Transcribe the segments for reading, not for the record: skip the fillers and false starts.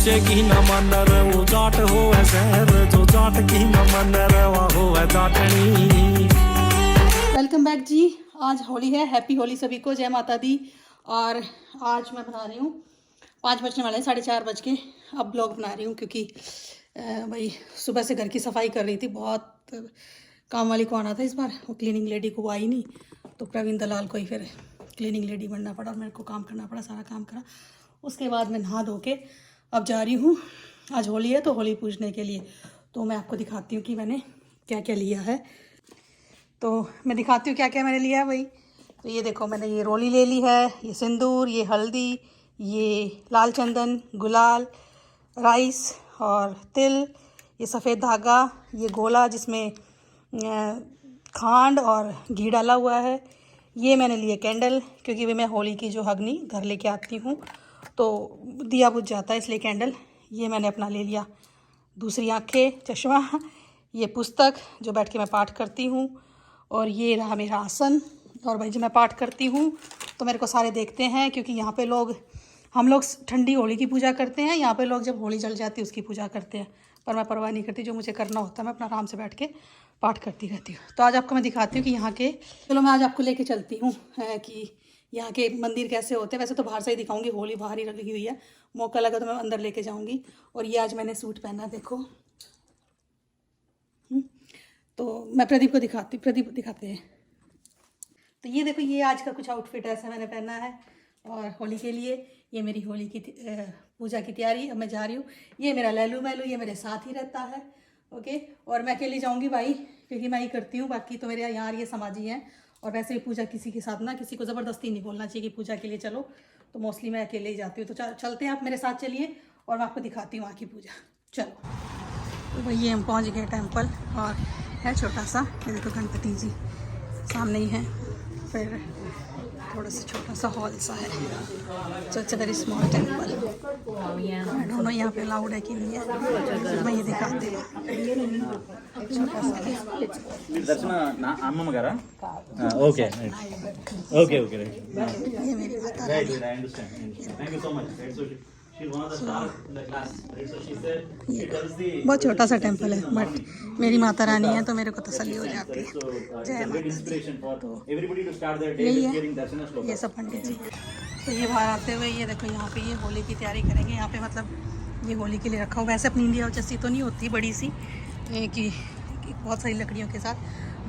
नीचे की न मन रे वो जाट हो शहर जो जाट की न मन रे वो है जाटनी। वेलकम बैक जी। आज होली है, हैप्पी होली सभी को, जय माता दी। और आज मैं बना रही हूँ 5 बजने वाले हैं, 4:30 बज के अब ब्लॉग बना रही हूँ क्योंकि भाई सुबह से घर की सफाई कर रही थी। बहुत काम वाली को आना था इस बार, वो क्लीनिंग लेडी को आई नहीं, तो प्रवीण दलाल को ही फिर क्लीनिंग लेडी बनना पड़ा और मेरे को काम करना पड़ा, सारा काम करा। उसके बाद मैं नहा धो के अब जा रही हूँ। आज होली है तो होली पूजने के लिए, तो मैं आपको दिखाती हूँ कि मैंने क्या क्या लिया है। तो मैं दिखाती हूँ क्या क्या मैंने लिया है भाई। तो ये देखो, मैंने ये रोली ले ली है, ये सिंदूर, ये हल्दी, ये लाल चंदन, गुलाल, राइस और तिल, ये सफ़ेद धागा, ये गोला जिसमें खांड और घी डाला हुआ है। ये मैंने लिए कैंडल, क्योंकि मैं होली की जो अग्नि घर लेके आती हूँ तो दिया बुझ जाता है, इसलिए कैंडल ये मैंने अपना ले लिया। दूसरी आँखें, चश्मा, ये पुस्तक जो बैठ के मैं पाठ करती हूँ, और ये रहा मेरा आसन। और भाई जब मैं पाठ करती हूँ तो मेरे को सारे देखते हैं, क्योंकि यहाँ पे हम लोग ठंडी होली की पूजा करते हैं, यहाँ पे लोग जब होली जल जाती है उसकी पूजा करते हैं। पर मैं परवाह नहीं करती, जो मुझे करना होता है मैं अपना आराम से बैठ के पाठ करती रहती हूँ। तो आज आपको मैं दिखाती हूँ कि यहाँ के, चलो मैं आज आपको लेके चलती हूँ कि यहाँ के मंदिर कैसे होते हैं। वैसे तो बाहर से ही दिखाऊंगी, होली बाहर ही लगी हुई है, मौका लगा तो मैं अंदर लेके जाऊँगी। और ये आज मैंने सूट पहना, देखो। तो मैं प्रदीप को प्रदीप दिखाते हैं। तो ये देखो, ये आज का कुछ आउटफिट ऐसा मैंने पहना है और होली के लिए। ये मेरी होली की पूजा की तैयारी। अब मैं जा रही हूँ। ये मेरा लैलू मैलू, ये मेरे साथ ही रहता है, ओके। और मैं अकेली जाऊँगी भाई, क्योंकि मैं ही करती हूँ, बाकी तो मेरे यहाँ ये समाजी हैं। और वैसे भी पूजा किसी के साथ ना, किसी को ज़बरदस्ती नहीं बोलना चाहिए कि पूजा के लिए चलो, तो मोस्टली मैं अकेले ही जाती हूँ। तो चलते हैं, आप मेरे साथ चलिए और मैं आपको दिखाती हूँ वहाँ की पूजा। चलो। तो भाई ये हम पहुँच गए टेम्पल, और है छोटा सा, ये देखो गणपति जी सामने ही है, फिर थोड़ा सा छोटा सा हॉल सा है। So it's a very small temple. I don't know यहाँ पे अलाउड है कि नहीं है, तो मैं ये दिखाती हूँ। छोटा सा है। ओके ओके ओके ये मेरी माता रानी। बहुत छोटा सा टेम्पल है, बट मेरी माता रानी है तो मेरे को तसल्ली हो जाती है। जय माता दी। तो यही है, ये सब पंडित जी। तो ये बाहर आते हुए ये देखो, यहाँ पे ये होली की तैयारी करेंगे। यहाँ पे मतलब ये होली के लिए रखा हुआ। वैसे अपनी इंडिया जैसी तो नहीं होती बड़ी सी कि बहुत सारी लकड़ियों के साथ,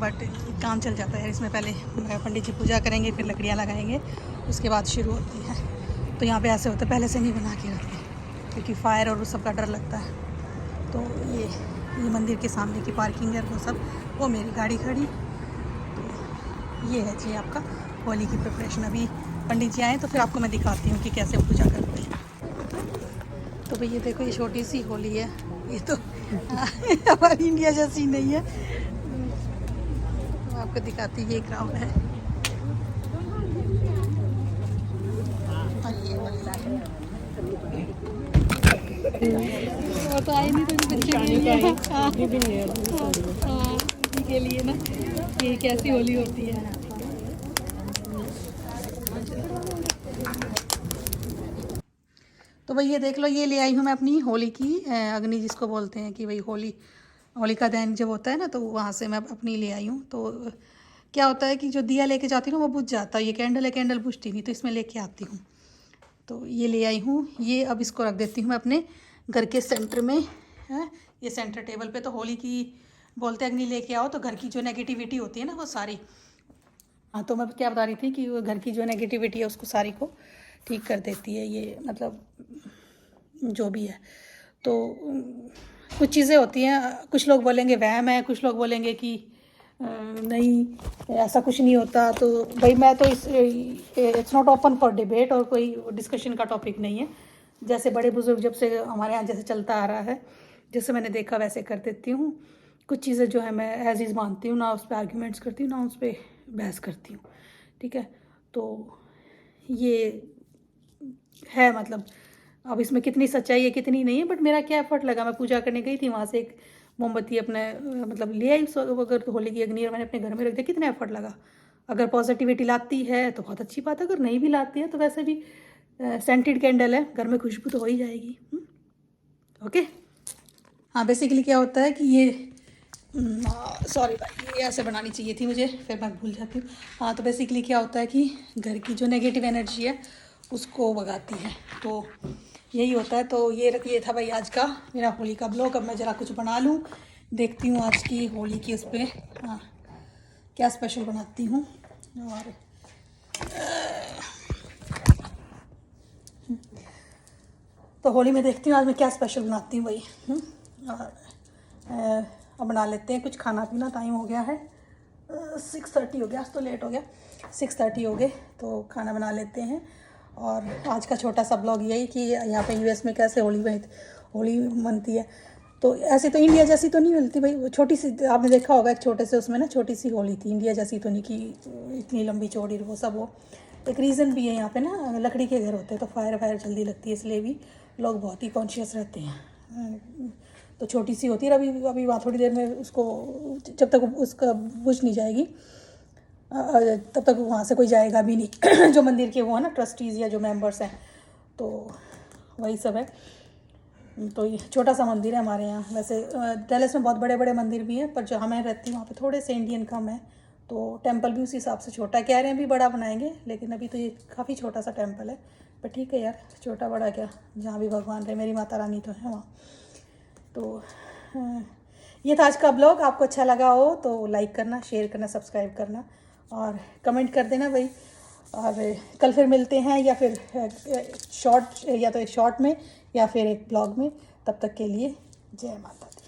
बट काम चल जाता है इसमें। पहले पंडित जी पूजा करेंगे, फिर लकड़ियाँ लगाएंगे, उसके बाद शुरू होती है। तो यहाँ पे ऐसे होता है, पहले से नहीं बना के रखते, क्योंकि फायर और उस सब का डर लगता है। तो ये मंदिर के सामने की पार्किंग है, वो सब, वो मेरी गाड़ी खड़ी। तो ये है जी आपका होली की प्रिपरेशन। अभी पंडित जी आए तो फिर आपको मैं दिखाती हूँ कि कैसे पूजा करते हैं। तो भाई ये देखो, ये छोटी सी होली है, ये तो हमारी इंडिया जैसी नहीं है। तो आपको दिखाती हूँ, ये ग्राउंड है। वो तो आई नहीं, तो बच्चे के लिए ना ये कैसी होली होती है। तो भाई ये देख लो, ये ले आई हूँ मैं अपनी होली की अग्नि, जिसको बोलते हैं कि भाई होली का दहन जब होता है ना, तो वहाँ से मैं अपनी ले आई हूँ। तो क्या होता है कि जो दिया लेके जाती हूँ ना वो बुझ जाता है। ये कैंडल है, कैंडल बुझती नहीं, तो इसमें लेके आती हूँ। तो ये ले आई हूँ। ये अब इसको रख देती हूँ मैं अपने घर के सेंटर में, है ये सेंटर टेबल पे। तो होली की बोलते अग्नि लेके आओ तो घर की जो नेगेटिविटी होती है ना वो सारी, हाँ, तो मैं क्या बता रही थी कि वो घर की जो नेगेटिविटी है उसको सारी को ठीक कर देती है, ये मतलब जो भी है। तो कुछ चीज़ें होती हैं, कुछ लोग बोलेंगे वहम है, कुछ लोग बोलेंगे कि नहीं ऐसा कुछ नहीं होता। तो भाई मैं तो it's not open for debate, और कोई डिस्कशन का टॉपिक नहीं है। जैसे बड़े बुजुर्ग जब से हमारे यहाँ जैसे चलता आ रहा है, जैसे मैंने देखा वैसे कर देती हूँ। कुछ चीज़ें जो है मैं एज इज़ मानती हूँ, ना उस पर आर्ग्यूमेंट्स करती हूँ, ना उस पर बहस करती हूँ, ठीक है। तो ये है, मतलब अब इसमें कितनी सच्चाई है कितनी नहीं है, बट मेरा क्या एफर्ट लगा। मैं पूजा करने गई थी, वहाँ से एक मोमबत्ती अपने मतलब ले आई अगर तो होली की अग्नि, और मैंने अपने घर में रख दिया। कितना एफर्ट लगा। अगर पॉजिटिविटी लाती है तो बहुत अच्छी बात है, अगर नहीं भी लाती है तो वैसे भी सेंटेड कैंडल है, घर में खुशबू तो हो ही जाएगी। ओके। हाँ, बेसिकली क्या होता है कि ये सॉरी भाई, ये ऐसे बनानी चाहिए थी मुझे, फिर मैं भूल जाती हूँ। हाँ, तो बेसिकली क्या होता है कि घर की जो नेगेटिव एनर्जी है उसको भगाती है, तो यही होता है। तो ये था भाई आज का मेरा होली का ब्लॉग। अब मैं ज़रा कुछ बना लूँ, देखती हूँ आज की होली की उस पर हाँ क्या स्पेशल बनाती हूँ। और तो होली में देखती हूँ आज मैं क्या स्पेशल बनाती हूँ भाई। और अब बना लेते हैं कुछ खाना पीना, टाइम हो गया है 6:30 हो गया, आज तो लेट हो गया, 6:30 हो गए, तो खाना बना लेते हैं। और आज का छोटा सा ब्लॉग यही कि यहाँ पे यूएस में कैसे होली मनती है। तो ऐसे तो इंडिया जैसी तो नहीं मिलती भाई, छोटी सी, आपने देखा होगा एक छोटे से उसमें ना छोटी सी होली थी, इंडिया जैसी तो नहीं कि इतनी लंबी चौड़ी वो सब। वो एक रीज़न भी है, यहाँ पे ना लकड़ी के घर होते हैं तो फायर जल्दी लगती है, इसलिए भी लोग बहुत ही कॉन्शियस रहते हैं। तो छोटी सी होती है, अभी वहाँ थोड़ी देर में उसको, जब तक उसका बुझ नहीं जाएगी तब तक वहाँ से कोई जाएगा भी नहीं जो मंदिर के वो है ना ट्रस्टीज़ या जो मेंबर्स हैं, तो वही सब है। तो ये छोटा सा मंदिर है हमारे यहाँ। वैसे डैलस में बहुत बड़े बड़े मंदिर भी हैं, पर जो हमें रहती है वहाँ पे थोड़े से इंडियन कम है, तो टेंपल भी उसी हिसाब से छोटा है। कह रहे हैं भी बड़ा बनाएंगे, लेकिन अभी तो ये काफ़ी छोटा सा टेंपल है। पर ठीक है यार, छोटा बड़ा क्या, जहाँ भी भगवान रहे, मेरी माता रानी तो है वहाँ। तो ये था आज का ब्लॉग। आपको अच्छा लगा हो तो लाइक करना, शेयर करना, सब्सक्राइब करना और कमेंट कर देना भाई। और कल फिर मिलते हैं, या फिर शॉर्ट, या तो एक शॉर्ट में या फिर एक ब्लॉग में। तब तक के लिए जय माता दी।